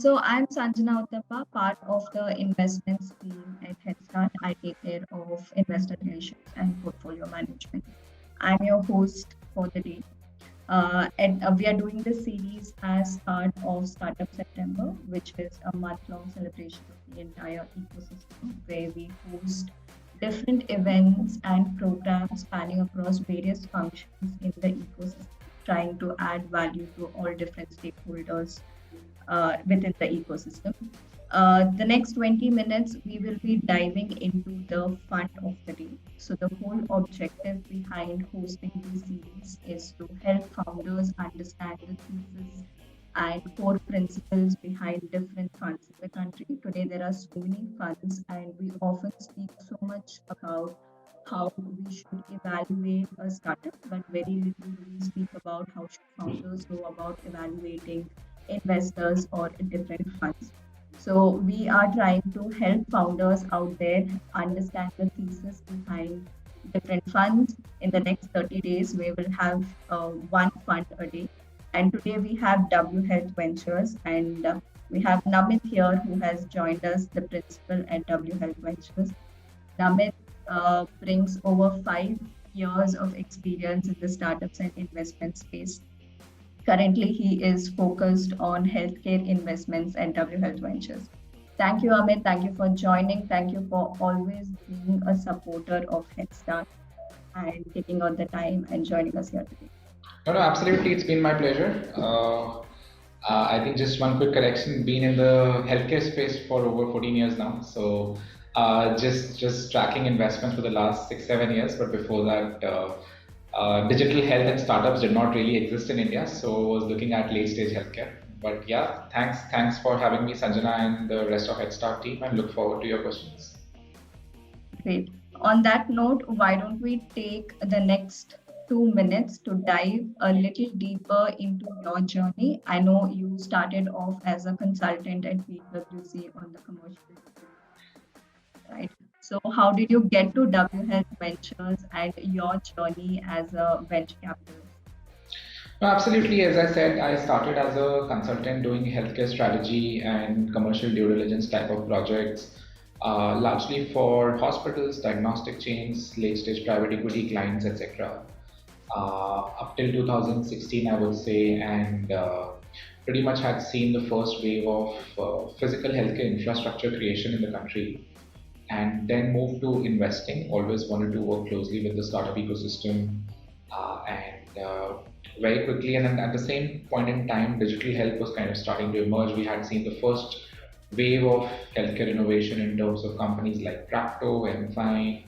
So I'm Sanjana Uttappa, part of the investments team at Headstart. I take care of investor relations and portfolio management. I'm your host for the day. And we are doing this series as part of Startup September, which is a month-long celebration of the entire ecosystem, where we host different events and programs spanning across various functions in the ecosystem, trying to add value to all different stakeholders within the ecosystem. The next 20 minutes, we will be diving into the fun of the day. So, the whole objective behind hosting this series is to help founders understand the thesis and core principles behind different funds in the country. Today, there are so many funds, and we often speak so much about how we should evaluate a startup, but very little do we speak about how should founders go about evaluating investors or different funds. So we are trying to help founders out there understand the thesis behind different funds. In the next 30 days, we will have one fund a day. And today we have W Health Ventures, and we have Namit here who has joined us, the principal at W Health Ventures. Namit brings over 5 years of experience in the startups and investment space. Currently, he is focused on healthcare investments at W Health Ventures. Thank you, Amit. Thank you for joining. Thank you for always being a supporter of Headstart and taking out the time and joining us here today. No, no, absolutely. It's been my pleasure. I think just one quick correction, been in the healthcare space for over 14 years now. So just tracking investments for the last 6, 7 years. But before that, digital health and startups did not really exist in India. So I was looking at late stage healthcare. But yeah, thanks for having me, Sanjana, and the rest of Headstart team. And look forward to your questions. Great. On that note, why don't we take the next 2 minutes to dive a little deeper into your journey? I know you started off as a consultant at PwC on the commercial, right? So, how did you get to W Health Ventures and your journey as a venture capitalist? No, absolutely. As I said, I started as a consultant doing healthcare strategy and commercial due diligence type of projects, largely for hospitals, diagnostic chains, late stage private equity clients, etc. Up till 2016, I would say, and pretty much had seen the first wave of physical healthcare infrastructure creation in the country, and then moved to investing. Always wanted to work closely with the startup ecosystem, and very quickly, and then at the same point in time, digital health was kind of starting to emerge. We had seen the first wave of healthcare innovation in terms of companies like Practo, Enfine.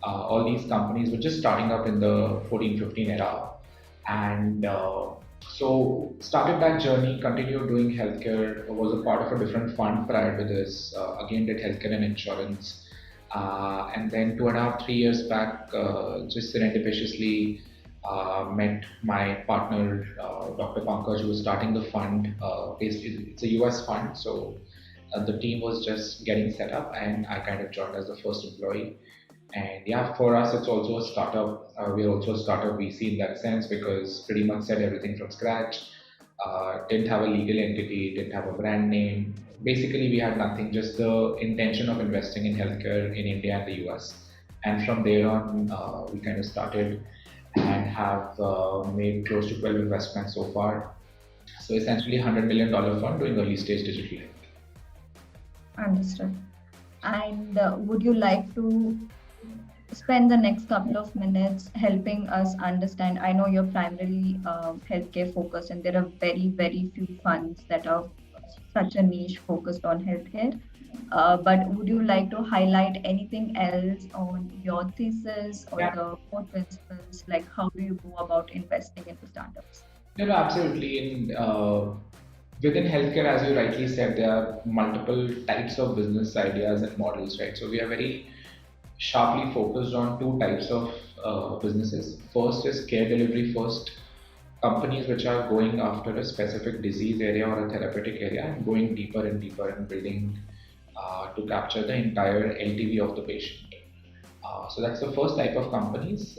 All these companies were just starting up in the 14-15 era, and so started that journey. Continued doing healthcare. Was a part of a different fund prior to this. Again, did healthcare and insurance, and then 2.5, 3 years back, just serendipitously met my partner, Dr. Pankaj, who was starting the fund. Basically, it's a US fund, so the team was just getting set up, and I kind of joined as the first employee. And yeah, for us, it's also a startup. We're also a startup VC in that sense because pretty much set everything from scratch. Didn't have a legal entity, didn't have a brand name. Basically, we had nothing, just the intention of investing in healthcare in India and the US. And from there on, we kind of started and have made close to 12 investments so far. So essentially, $100 million fund doing early stage digital health. Understood. And would you like to spend the next couple of minutes helping us understand? I know you're primarily healthcare focused, and there are very, very few funds that are such a niche focused on healthcare. But would you like to highlight anything else on your thesis or Yeah. the core principles? Like, how do you go about investing into startups? No, no, absolutely. Within healthcare, as you rightly said, there are multiple types of business ideas and models, right? So we are very sharply focused on two types of businesses. First is care delivery first, companies which are going after a specific disease area or a therapeutic area and going deeper and deeper and building to capture the entire LTV of the patient. So that's the first type of companies.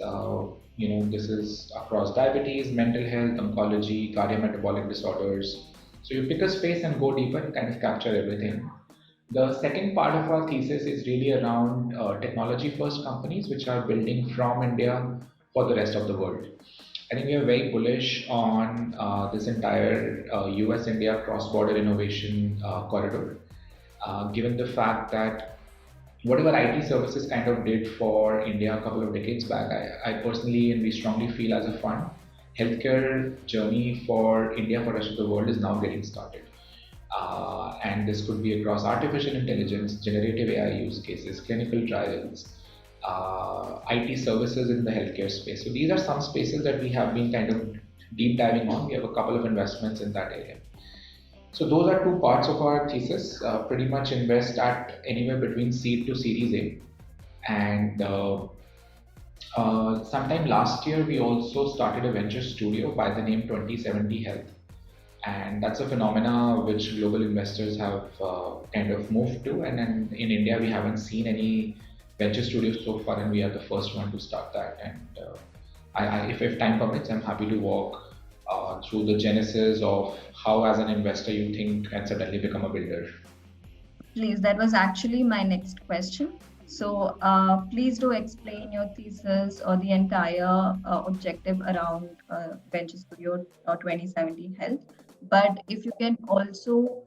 This is across diabetes, mental health, oncology, cardiometabolic disorders. So you pick a space and go deeper and kind of capture everything. The second part of our thesis is really around technology first companies which are building from India for the rest of the world. I think we are very bullish on this entire US India cross border innovation corridor, given the fact that whatever IT services kind of did for India a couple of decades back, I personally and we strongly feel as a fund, healthcare journey for India for the rest of the world is now getting started. And this could be across artificial intelligence, generative AI use cases, clinical trials, IT services in the healthcare space. So these are some spaces that we have been kind of deep diving on. We have a couple of investments in that area. So those are two parts of our thesis. Pretty much invest at anywhere between seed to Series A, and sometime last year we also started a venture studio by the name 2070 Health, and that's a phenomena which global investors have kind of moved to. And then in India, we haven't seen any venture studios so far, and we are the first one to start that. And if time permits, I'm happy to walk through the genesis of how, as an investor, you think and suddenly become a builder. Please, that was actually my next question. So, please do explain your thesis or the entire objective around Venture Studio 2017 Health. But if you can also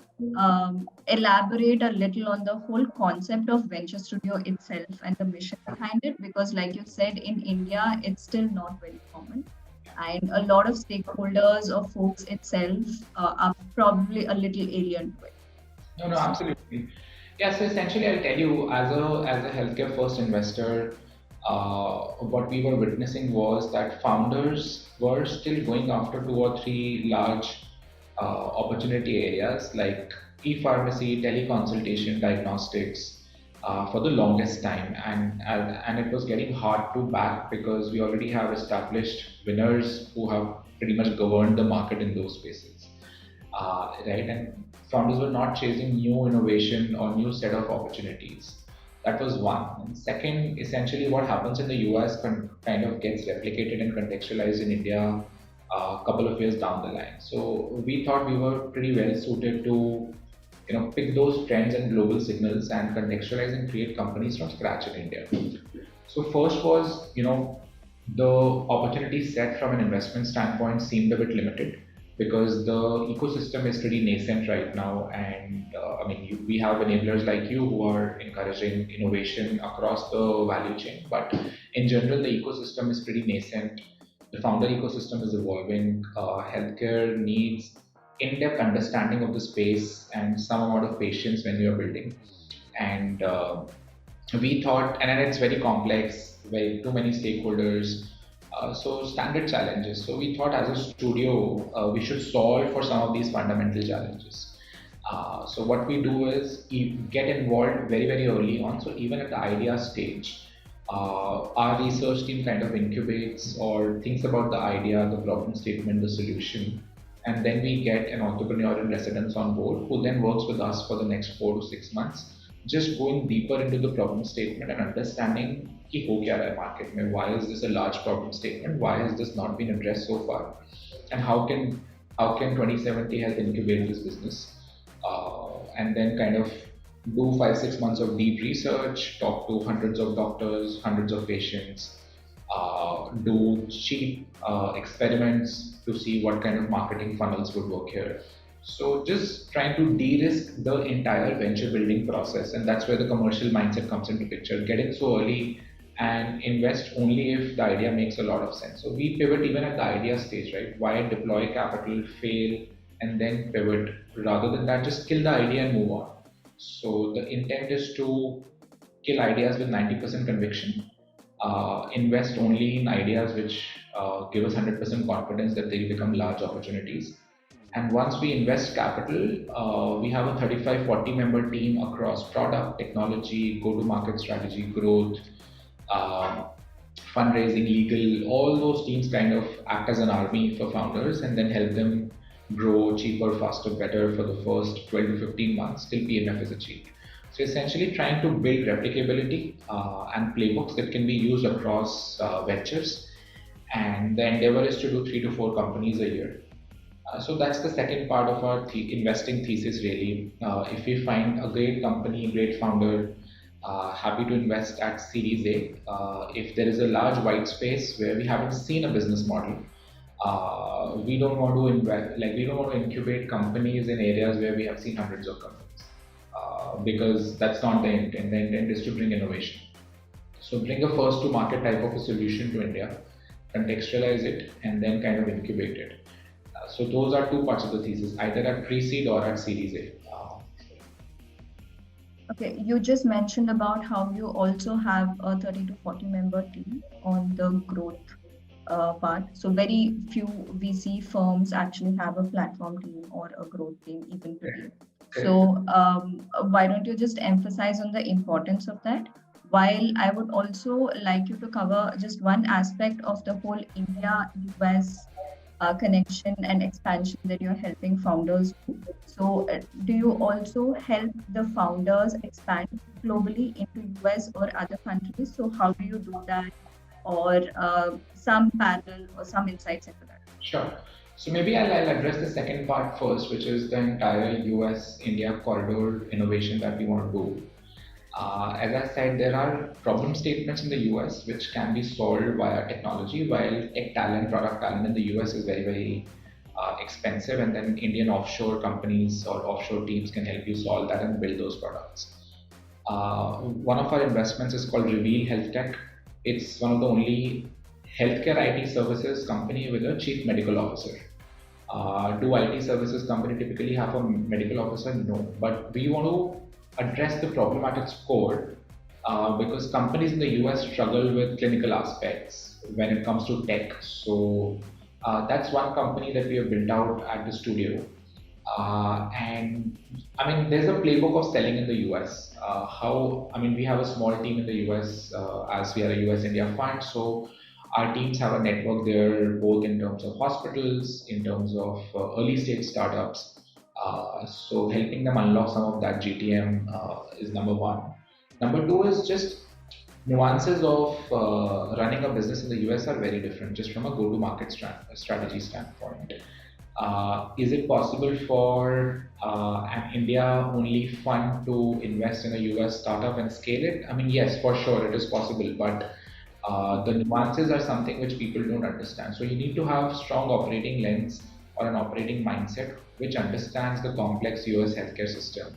elaborate a little on the whole concept of Venture Studio itself and the mission behind it, because, like you said, in India, it's still not very common. And a lot of stakeholders or folks itself are probably a little alien to it. No, no, So, absolutely. Yeah, so essentially, I'll tell you, as a healthcare first investor, what we were witnessing was that founders were still going after two or three large opportunity areas like e-pharmacy, teleconsultation, diagnostics for the longest time, and it was getting hard to back because we already have established winners who have pretty much governed the market in those spaces, right? And founders were not chasing new innovation or new set of opportunities. That was one. And second, essentially, what happens in the US kind of gets replicated and contextualized in India a couple of years down the line. So we thought we were pretty well suited to, pick those trends and global signals and contextualize and create companies from scratch in India. So first was, the opportunity set from an investment standpoint seemed a bit limited because the ecosystem is pretty nascent right now. And I mean, we have enablers like you who are encouraging innovation across the value chain. But in general, the ecosystem is pretty nascent. The founder ecosystem is evolving. Healthcare needs in-depth understanding of the space and some amount of patience when you're building. And we thought, and then it's very complex, very too many stakeholders, so standard challenges. So we thought as a studio, we should solve for some of these fundamental challenges. So what we do is get involved very, very early on. So even at the idea stage, our research team kind of incubates or thinks about the idea, the problem statement, the solution, and then we get an entrepreneur in residence on board who then works with us for the next 4 to 6 months, just going deeper into the problem statement and understanding कि हो क्या रहा है market में, why is this a large problem statement, why has this not been addressed so far, and how can 2070 Health incubate this business, and then kind of do 5 6 months of deep research, talk to hundreds of doctors, hundreds of patients, do cheap experiments to see what kind of marketing funnels would work here. So just trying to de-risk the entire venture building process, and that's where the commercial mindset comes into picture. Get in so early and invest only if the idea makes a lot of sense. So we pivot even at the idea stage, right? Why deploy capital, fail, and then pivot? Rather than that, just kill the idea and move on. So the intent is to kill ideas with 90% conviction, invest only in ideas which give us 100% confidence that they become large opportunities. And once we invest capital, we have a 35-40 member team across product, technology, go to market strategy, growth, uh, fundraising, legal. All those teams kind of act as an army for founders and then help them grow cheaper, faster, better for the first 12 to 15 months till PMF is achieved. So essentially trying to build replicability and playbooks that can be used across ventures. And the endeavor is to do 3 to 4 companies a year. So that's the second part of our investing thesis, really. If we find a great company, great founder, happy to invest at Series A. If there is a large white space where we haven't seen a business model, we don't want to invest, like we don't want to incubate companies in areas where we have seen hundreds of companies, because that's not the intent. The intent is to bring innovation. So bring a first to market type of a solution to India, contextualize it, and then kind of incubate it. So those are two parts of the thesis, either at pre-seed or at Series A. Okay, you just mentioned about how you also have a 30 to 40 member team on the growth part. So very few VC firms actually have a platform team or a growth team even today. Correct. So why don't you just emphasize on the importance of that? While I would also like you to cover just one aspect of the whole India US connection and expansion that you're helping founders do. So, do you also help the founders expand globally into US or other countries? So, how do you do that? Or some parallel or some insights into that? Sure. So maybe I'll address the second part first, which is the entire US India corridor innovation that we want to do. As I said, there are problem statements in the US which can be solved via technology, while tech talent, product talent in the US is very, very expensive, and then Indian offshore companies or offshore teams can help you solve that and build those products. One of our investments is called Reveal Health Tech. It's one of the only healthcare IT services company with a chief medical officer. Do IT services company typically have a medical officer? No, but we want to address the problem at its core, because companies in the US struggle with clinical aspects when it comes to tech. So that's one company that we have built out at the studio. And I mean, there's a playbook of selling in the US. I mean, we have a small team in the US, as we are a US India fund. So our teams have a network there, both in terms of hospitals, in terms of early stage startups. So helping them unlock some of that GTM is number one. Number two is just nuances of running a business in the US are very different, just from a go-to-market strategy standpoint. Is it possible for an India-only fund to invest in a US startup and scale it? I mean, yes, for sure, it is possible, but the nuances are something which people don't understand. So you need to have strong operating lens or an operating mindset which understands the complex US healthcare system,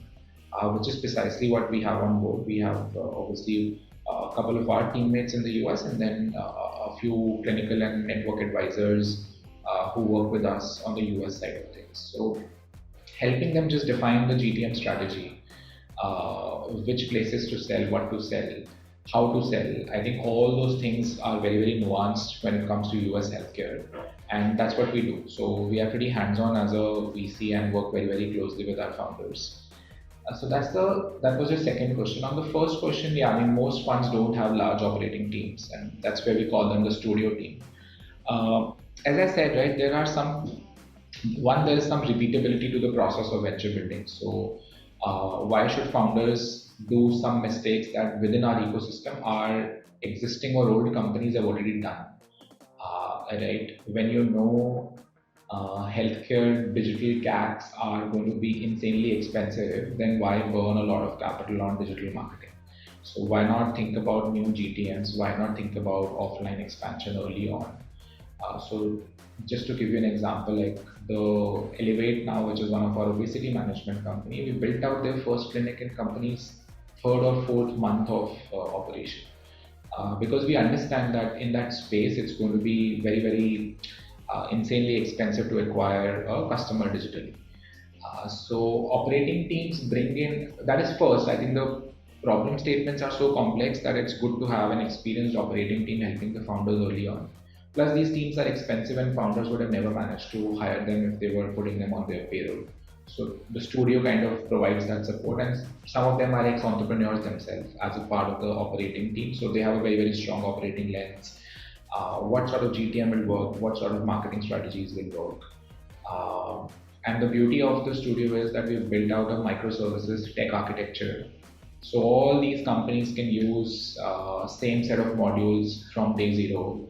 which is precisely what we have on board. We have obviously a couple of our teammates in the US, and then a few clinical and network advisors who work with us on the US side of things. So helping them just define the GTM strategy, which places to sell, what to sell, how to sell. I think all those things are very, very nuanced when it comes to US healthcare. And that's what we do. So we are pretty hands-on as a VC and work very, very closely with our founders. So that was your second question. On the first question, yeah, I mean most funds don't have large operating teams, and that's where we call them the studio team. Uh, as I said, right, there is some repeatability to the process of venture building. So why should founders do some mistakes that within our ecosystem our existing or old companies have already done? Right, when you know healthcare digital CACs are going to be insanely expensive, then why burn a lot of capital on digital marketing? So why not think about new GTMs? Why not think about offline expansion early on? So just to give you an example, like the Elevate now, which is one of our obesity management company, we built out their first clinic in company's third or fourth month of operation, because we understand that in that space it's going to be very, very insanely expensive to acquire a customer digitally. So operating teams bring in, that is first. I think the problem statements are so complex that it's good to have an experienced operating team helping the founders early on. Plus, these teams are expensive, and founders would have never managed to hire them if they were putting them on their payroll. So the studio kind of provides that support, and some of them are ex-entrepreneurs themselves as a part of the operating team. So they have a very, very strong operating lens. What sort of GTM will work? What sort of marketing strategies will work? And the beauty of the studio is that we've built out a microservices tech architecture. So all these companies can use same set of modules from day zero,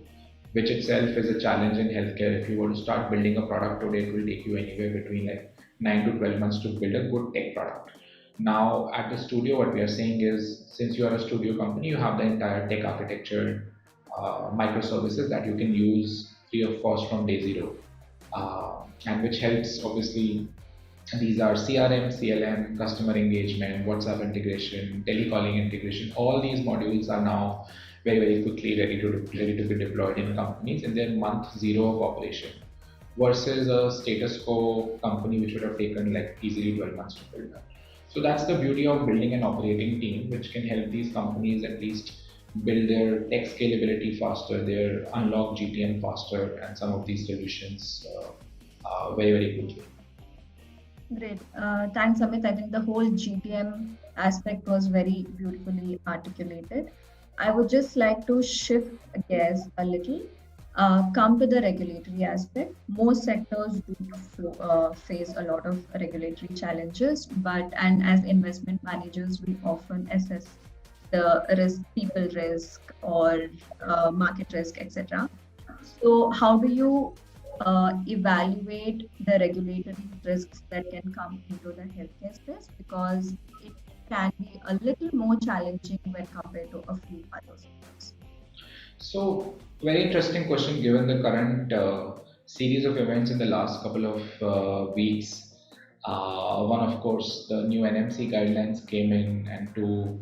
which itself is a challenge in healthcare. If you were to start building a product today, it will take you anywhere between like 9 to 12 months to build a good tech product. Now, at the studio, what we are saying is, since you are a studio company, you have the entire tech architecture, microservices that you can use free of cost from day zero, and which helps obviously. These are CRM, CLM, customer engagement, WhatsApp integration, telecalling integration. All these modules are now very, very quickly ready to be deployed in companies in their month zero of operation, versus a status quo company which would have taken like easily 12 months to build up. So that's the beauty of building an operating team, which can help these companies at least build their tech scalability faster, their unlock GTM faster, and some of these solutions very, very quickly. Great. Thanks, Amit. I think the whole GTM aspect was very beautifully articulated. I would just like to shift gears a little, come to the regulatory aspect. Most sectors do face a lot of regulatory challenges, but and as investment managers, we often assess the risk, people risk, or market risk, etc. So, how do you evaluate the regulatory risks that can come into the healthcare space? Because it can be a little more challenging when compared to a few other sectors. So, very interesting question given the current series of events in the last couple of weeks. One, of course, the new NMC guidelines came in, and two,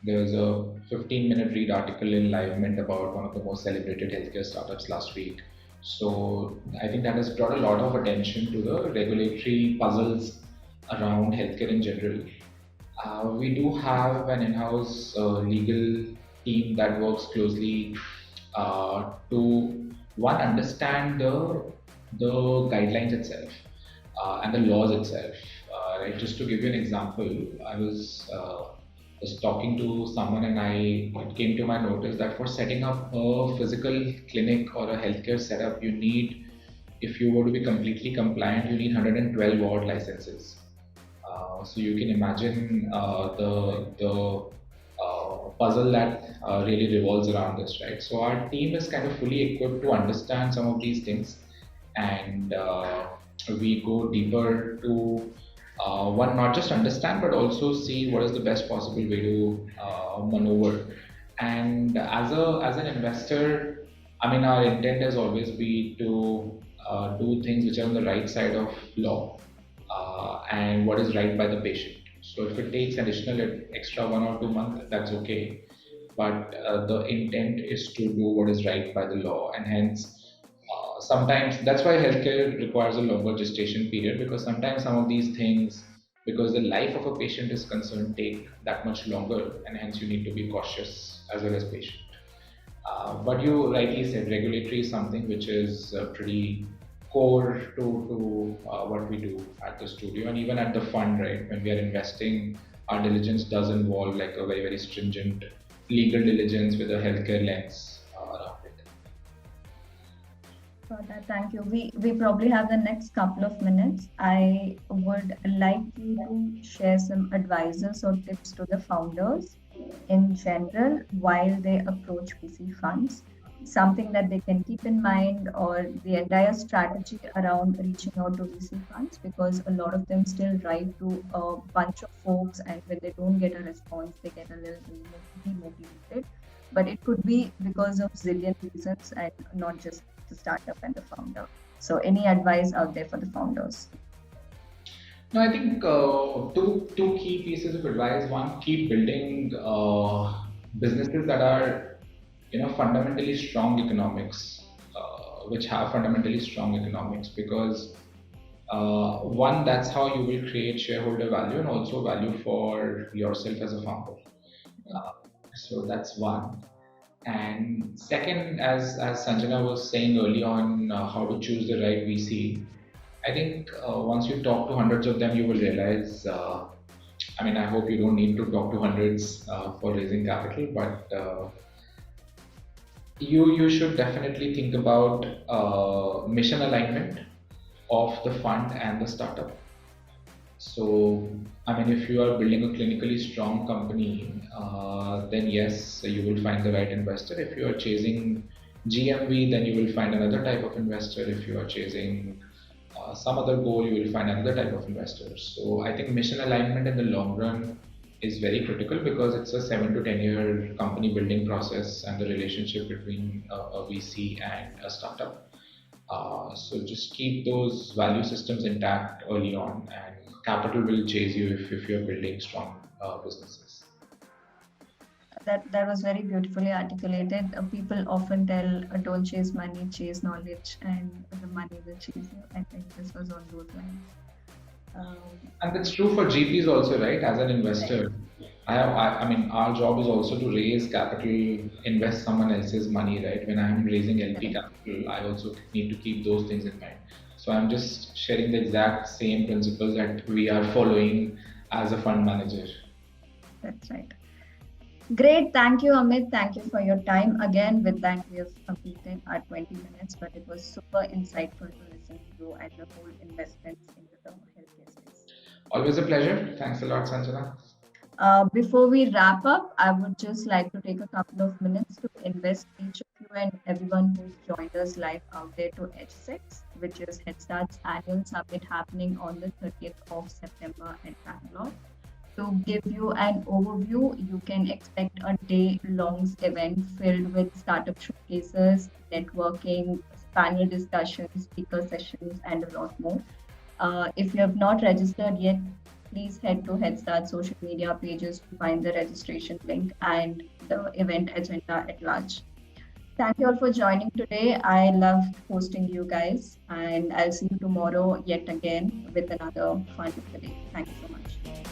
there was a 15-minute read article in Live Mint about one of the most celebrated healthcare startups last week. So, I think that has brought a lot of attention to the regulatory puzzles around healthcare in general. We do have an in-house legal team that works closely to one understand the guidelines itself and the laws itself. Right, just to give you an example, I was talking to someone, and it came to my notice that for setting up a physical clinic or a healthcare setup, you need, if you were to be completely compliant, you need 112 odd licenses. So you can imagine the puzzle that really revolves around this, right? So our team is kind of fully equipped to understand some of these things, and we go deeper to one, not just understand but also see what is the best possible way to maneuver. And as an investor, I mean, our intent has always been to do things which are on the right side of law, and what is right by the patient. So if it takes additional extra 1 or 2 months, that's okay. But the intent is to do what is right by the law, and hence sometimes that's why healthcare requires a longer gestation period, because sometimes some of these things, because the life of a patient is concerned, take that much longer, and hence you need to be cautious as well as patient. But you rightly said regulatory is something which is pretty core to what we do at the studio and even at the fund, right? When we are investing, our diligence does involve like a very, very stringent legal diligence with a healthcare lens around it. For that, thank you. We probably have the next couple of minutes. I would like you to share some advices or tips to the founders in general while they approach VC funds. Something that they can keep in mind, or the entire strategy around reaching out to VC funds, because a lot of them still write to a bunch of folks, and when they don't get a response, they get a little demotivated. But it could be because of zillion reasons and not just the startup and the founder. So, any advice out there for the founders? No, I think two key pieces of advice. One, keep building businesses that are fundamentally strong economics, which have fundamentally strong economics, because one, that's how you will create shareholder value and also value for yourself as a founder. Uh, so that's one. And second, as Sanjana was saying early on, how to choose the right VC. I think once you talk to hundreds of them, you will realize. I mean, I hope you don't need to talk to hundreds for raising capital, but you should definitely think about mission alignment of the fund and the startup. So, I mean, if you are building a clinically strong company, then yes, you will find the right investor. If you are chasing GMV, then you will find another type of investor. If you are chasing some other goal, you will find another type of investors. So I think mission alignment in the long run is very critical because it's a 7 to 10 year company building process and the relationship between a VC and a startup. So just keep those value systems intact early on, and capital will chase you if you're building strong businesses. That was very beautifully articulated. People often tell, don't chase money, chase knowledge, and the money will chase you. I think this was on those lines. And that's true for GPs also, right? As an Right. investor, I mean, our job is also to raise capital, invest someone else's money, right? When I'm raising LP Correct. capital, I also need to keep those things in mind. So I'm just sharing the exact same principles that we are following as a fund manager. That's right. Great. Thank you, Amit. Thank you for your time. Again, with that, we have completed our 20 minutes, but it was super insightful to listen to you and your whole investments into the healthcare space. Always a pleasure. Thanks a lot, Sanjana. Before we wrap up, I would just like to take a couple of minutes to invest each of you and everyone who's joined us live out there to H6, which is Headstart's annual summit happening on the 30th of September at Bangalore. To give you an overview, you can expect a day-long event filled with startup showcases, networking, panel discussions, speaker sessions, and a lot more. If you have not registered yet, please head to Headstart social media pages to find the registration link and the event agenda at large. Thank you all for joining today. I loved hosting you guys, and I'll see you tomorrow yet again with another fun of the day. Thank you so much.